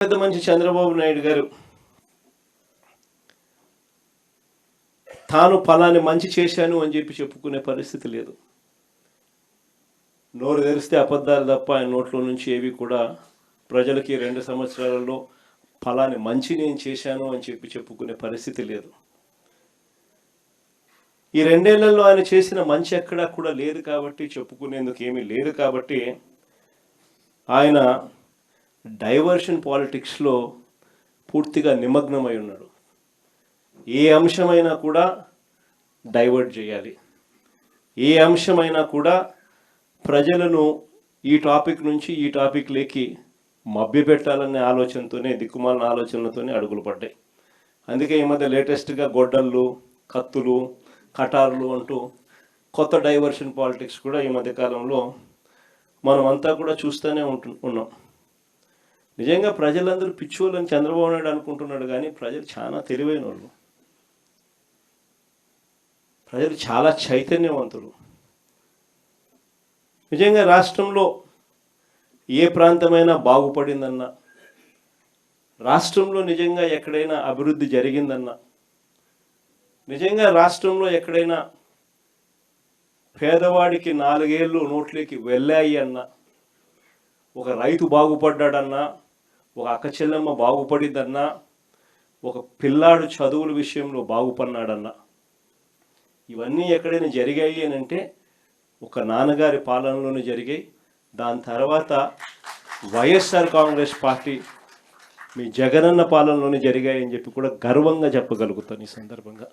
పెద్ద మనిషి చంద్రబాబు నాయుడు గారు తాను ఫలాన్ని మంచి చేశాను అని చెప్పి చెప్పుకునే పరిస్థితి లేదు. నోరు తెరిస్తే అబద్ధాలు తప్ప ఆయన నోట్లో నుంచి ఏవి కూడా ప్రజలకి 2 సంవత్సరాలలో ఫలాన్ని మంచి నేను చేశాను అని చెప్పి చెప్పుకునే పరిస్థితి లేదు. ఈ 2 ఏళ్లలో ఆయన చేసిన మంచి ఎక్కడా కూడా లేదు కాబట్టి, చెప్పుకునేందుకు ఏమీ లేదు కాబట్టి ఆయన డైవర్షన్ పాలిటిక్స్లో పూర్తిగా నిమగ్నమై ఉన్నాడు. ఏ అంశమైనా కూడా డైవర్ట్ చేయాలి, ఏ అంశమైనా కూడా ప్రజలను ఈ టాపిక్ నుంచి ఈ టాపిక్లోకి మభ్యపెట్టాలనే ఆలోచనతోనే, దిక్కుమాలిన ఆలోచనలతోనే అడుగులు పడ్డాయి. అందుకే ఈ మధ్య లేటెస్ట్గా గొడ్డళ్ళు, కత్తులు, కటార్లు అంటూ కొత్త డైవర్షన్ పాలిటిక్స్ కూడా ఈ మధ్యకాలంలో మనం అంతా కూడా చూస్తూనే ఉన్నాం. నిజంగా ప్రజలందరూ పిచ్చోళ్ళని చంద్రబాబు నాయుడు అనుకుంటున్నాడు, కానీ ప్రజలు చాలా తెలివైన వాళ్ళు, ప్రజలు చాలా చైతన్యవంతులు. నిజంగా రాష్ట్రంలో ఏ ప్రాంతమైనా బాగుపడిందన్నా, రాష్ట్రంలో నిజంగా ఎక్కడైనా అభివృద్ధి జరిగిందన్నా, నిజంగా రాష్ట్రంలో ఎక్కడైనా పేదవాడికి 4 ఏళ్ళు నోట్లోకి వెళ్ళాయి అన్నా, ఒక రైతు బాగుపడ్డాడన్నా, ఒక అక్క చెల్లెమ్మ బాగుపడిద్దన్నా, ఒక పిల్లాడు చదువుల విషయంలో బాగుపడినాడన్నా, ఇవన్నీ ఎక్కడైనా జరిగాయి అని అంటే ఒక నాన్నగారి పాలనలోనే జరిగాయి. దాని తర్వాత వైఎస్ఆర్ కాంగ్రెస్ పార్టీ మీ జగనన్న పాలనలోనే జరిగాయని చెప్పి కూడా గర్వంగా చెప్పగలుగుతాను ఈ సందర్భంగా.